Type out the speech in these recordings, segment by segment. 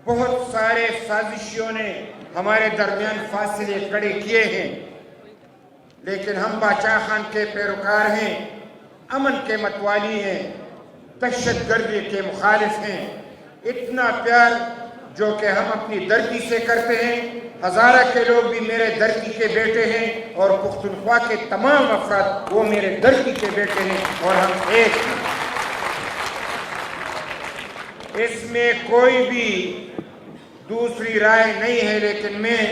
بہت سارے سازشیوں نے ہمارے درمیان فاصلے کھڑے کیے ہیں، لیکن ہم باچا خان کے پیروکار ہیں، امن کے متوالی ہیں، دہشت گردی کے مخالف ہیں۔ اتنا پیار جو کہ ہم اپنی دھرتی سے کرتے ہیں، ہزارہ کے لوگ بھی میرے دھرتی کے بیٹے ہیں، اور پختونخوا کے تمام افراد وہ میرے دھرتی کے بیٹے ہیں، اور ہم ایک ہیں۔ اس میں کوئی بھی دوسری رائے نہیں ہے، لیکن میں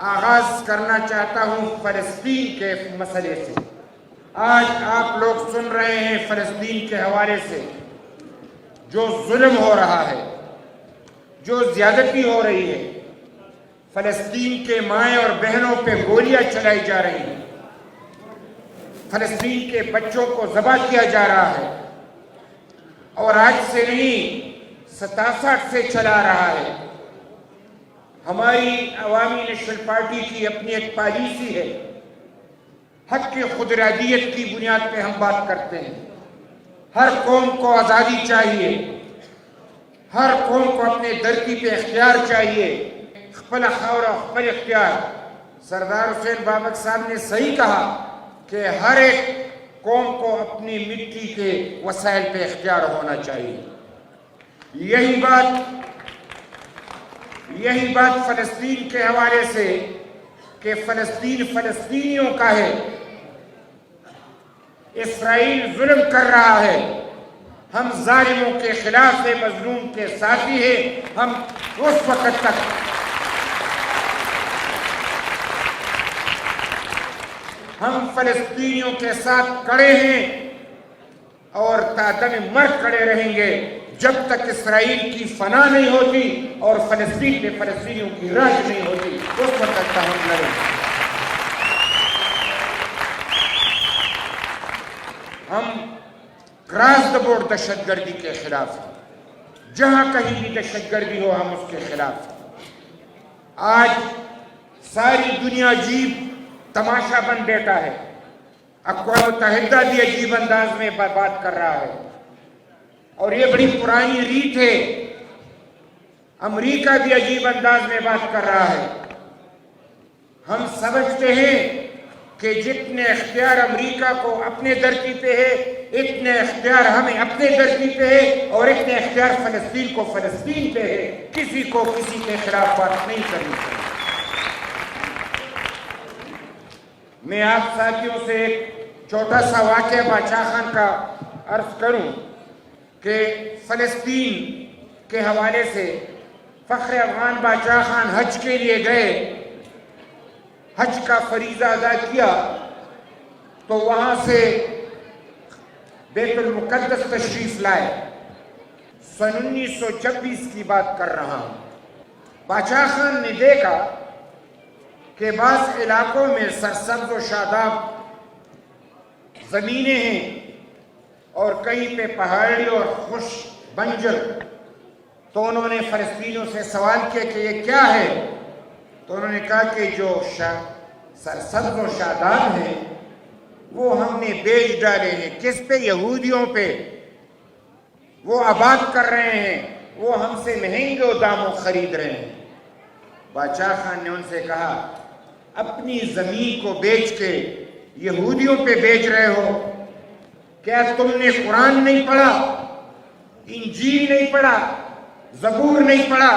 آغاز کرنا چاہتا ہوں فلسطین کے مسئلے سے۔ آج آپ لوگ سن رہے ہیں فلسطین کے حوالے سے جو ظلم ہو رہا ہے، جو زیادتی ہو رہی ہے۔ فلسطین کے مائیں اور بہنوں پہ گولیاں چلائی جا رہی ہیں، فلسطین کے بچوں کو ذبح کیا جا رہا ہے، اور آج سے نہیں 67 سے چلا رہا ہے۔ ہماری عوامی نیشنل پارٹی کی اپنی ایک پالیسی ہے، حق کی خود ارادیت کی بنیاد پہ ہم بات کرتے ہیں۔ ہر قوم کو آزادی چاہیے، ہر قوم کو اپنے دھرتی پہ اختیار چاہیے، خپل خاور و خپل اختیار۔ سردار حسین بابک صاحب نے صحیح کہا کہ ہر ایک قوم کو اپنی مٹی کے وسائل پہ اختیار ہونا چاہیے۔ یہی بات فلسطین کے حوالے سے کہ فلسطین فلسطینیوں کا ہے، اسرائیل ظلم کر رہا ہے، ہم ظالموں کے خلاف ہیں، مظلوم کے ساتھی ہیں۔ ہم اس وقت تک ہم فلسطینیوں کے ساتھ کھڑے ہیں اور تا دم مرگ کھڑے رہیں گے جب تک اسرائیل کی فنا نہیں ہوتی اور فلسطین کے فلسطینیوں کی راج نہیں ہوتی، اس وقت تک ہم لڑیں گے۔ ہم کراس دا بورڈ دہشت گردی کے خلاف ہیں، جہاں کہیں بھی دہشت گردی ہو ہم اس کے خلاف ہیں۔ آج ساری دنیا عجیب تماشا بن بیٹھا ہے، اقوام متحدہ بھی عجیب انداز میں بات کر رہا ہے، اور یہ بڑی پرانی ریت ہے۔ امریکہ بھی عجیب انداز میں بات کر رہا ہے۔ ہم سمجھتے ہیں کہ جتنے اختیار امریکہ کو اپنے دھرتی پہ ہے، اتنے اختیار ہمیں اپنے دھرتی پہ ہے، اور اتنے اختیار فلسطین کو فلسطین پہ ہے۔ کسی کو کسی کے خلاف بات نہیں کرنی چاہیے۔ میں آپ ساتھیوں سے ایک چھوٹا سا واقعہ باچا خان کا عرض کروں کہ فلسطین کے حوالے سے فخر افغان باچا خان حج کے لیے گئے، حج کا فریضہ ادا کیا، تو وہاں سے بیت المقدس تشریف لائے۔ سن 1926 کی بات کر رہا ہوں۔ باچا خان نے دیکھا کہ بعض علاقوں میں سرسبز و شاداب زمینیں ہیں، اور کہیں پہ پہاڑی اور خوش بنجر۔ تو انہوں نے فلسطینیوں سے سوال کیا کہ یہ کیا ہے؟ تو انہوں نے کہا کہ جو سرسبز و شاداب ہیں وہ ہم نے بیچ ڈالے ہیں۔ کس پہ؟ یہودیوں پہ۔ وہ آباد کر رہے ہیں، وہ ہم سے مہنگے داموں خرید رہے ہیں۔ باچا خان نے ان سے کہا اپنی زمین کو بیچ کے یہودیوں پہ بیچ رہے ہو؟ کیا تم نے قرآن نہیں پڑھا، انجیل نہیں پڑھا، زبور نہیں پڑھا؟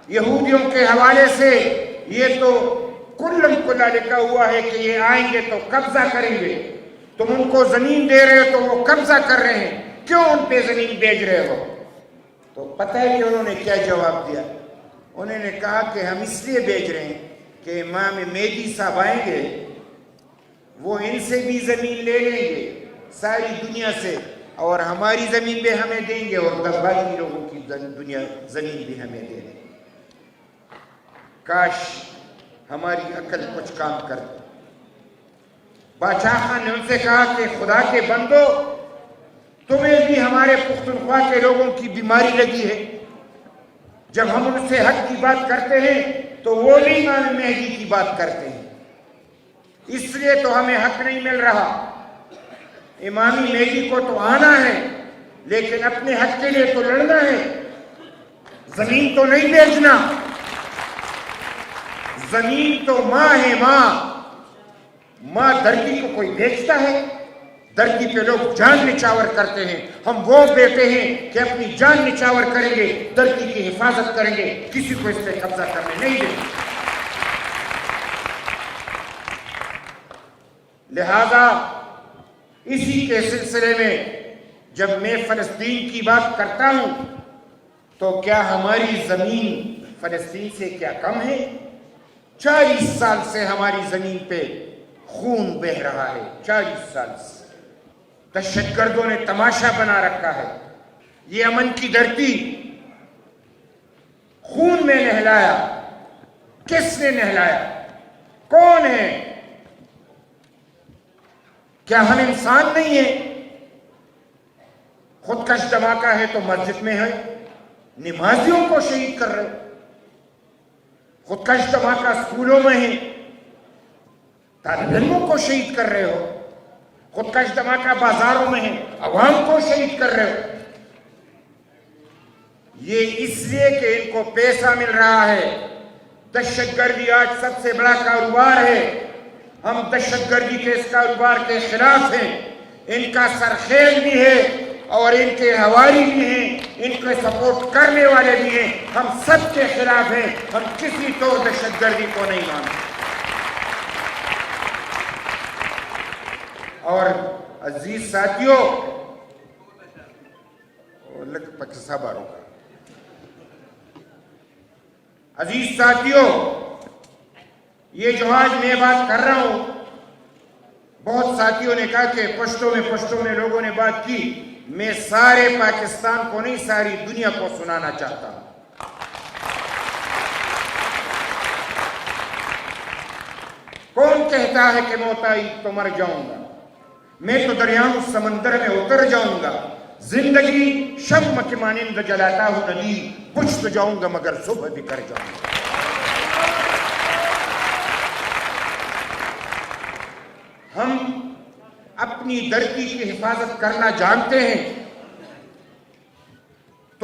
یہودیوں کے حوالے سے یہ تو کلم کلا لکھا ہوا ہے کہ یہ آئیں گے تو قبضہ کریں گے۔ تم ان کو زمین دے رہے ہو تو وہ قبضہ کر رہے ہیں، کیوں ان پہ زمین بیچ رہے ہو؟ تو پتہ ہے کہ انہوں نے کیا جواب دیا؟ انہوں نے کہا کہ ہم اس لیے بیچ رہے ہیں کہ امام مہدی صاحب آئیں گے، وہ ان سے بھی زمین لے لیں گے ساری دنیا سے، اور ہماری زمین بھی ہمیں دیں گے، اور باقی لوگوں کی دنیا زمین بھی ہمیں دے دیں۔ کاش ہماری عقل کچھ کام کرتی۔ باچا خان نے ان سے کہا کہ خدا کے بندو، تمہیں بھی ہمارے پختونخوا کے لوگوں کی بیماری لگی ہے۔ جب ہم ان سے حق کی بات کرتے ہیں تو وہ نہیں امام مہدی کی بات کرتے ہیں، اس لیے تو ہمیں حق نہیں مل رہا۔ امامی مہدی کو تو آنا ہے، لیکن اپنے حق کے لیے تو لڑنا ہے۔ زمین تو نہیں بیچنا، زمین تو ماں ہے، ماں دھرتی کو کوئی بیچتا ہے؟ دھرتی پہ لوگ جان نچھاور کرتے ہیں، ہم وہ بیٹے ہیں کہ اپنی جان نچھاور کریں گے، دھرتی کی حفاظت کریں گے، کسی کو اس پہ قبضہ کرنے نہیں دیں گے۔ لہذا اسی کے سلسلے میں جب میں فلسطین کی بات کرتا ہوں تو کیا ہماری زمین فلسطین سے کیا کم ہے؟ 40 سال سے ہماری زمین پہ خون بہہ رہا ہے، 40 سال سے دہشت گردوں نے تماشا بنا رکھا ہے۔ یہ امن کی دھرتی خون میں نہلایا، کس نے نہلایا؟ کون ہے؟ کیا ہم انسان نہیں ہیں؟ خودکش دھماکہ ہے تو مسجد میں ہے، نمازیوں کو شہید کر رہے ہو۔ خودکش دھماکہ اسکولوں میں ہے، طالب علموں کو شہید کر رہے ہو۔ خودکش دھماکہ بازاروں میں ہے، عوام کو شہید کر رہے ہو۔ یہ اس لیے کہ ان کو پیسہ مل رہا ہے۔ دہشت گردی آج سب سے بڑا کاروبار ہے، ہم دہشت گردی کے اس کاروبار کے خلاف ہیں۔ ان کا سرخیل بھی ہے اور ان کے حوالی بھی ہیں، ان کو سپورٹ کرنے والے بھی ہیں، ہم سب کے خلاف ہیں۔ ہم کسی طور دہشت گردی کو نہیں مانتے۔ اور عزیز ساتھیوں، عزیز ساتھیوں، یہ جو آج میں بات کر رہا ہوں، بہت ساتھیوں نے کہا کہ پشتوں میں لوگوں نے بات کی، میں سارے پاکستان کو نہیں، ساری دنیا کو سنانا چاہتا ہوں۔ کون کہتا ہے کہ موت آئی تو مر جاؤں گا؟ میں تو دریاؤں سمندر میں اتر جاؤں گا۔ زندگی شمع کے مانند جلاتا ہوں ندی، کچھ تو جاؤں گا مگر صبح بھی کر جاؤں گا۔ ہم اپنی دھرتی کی حفاظت کرنا جانتے ہیں،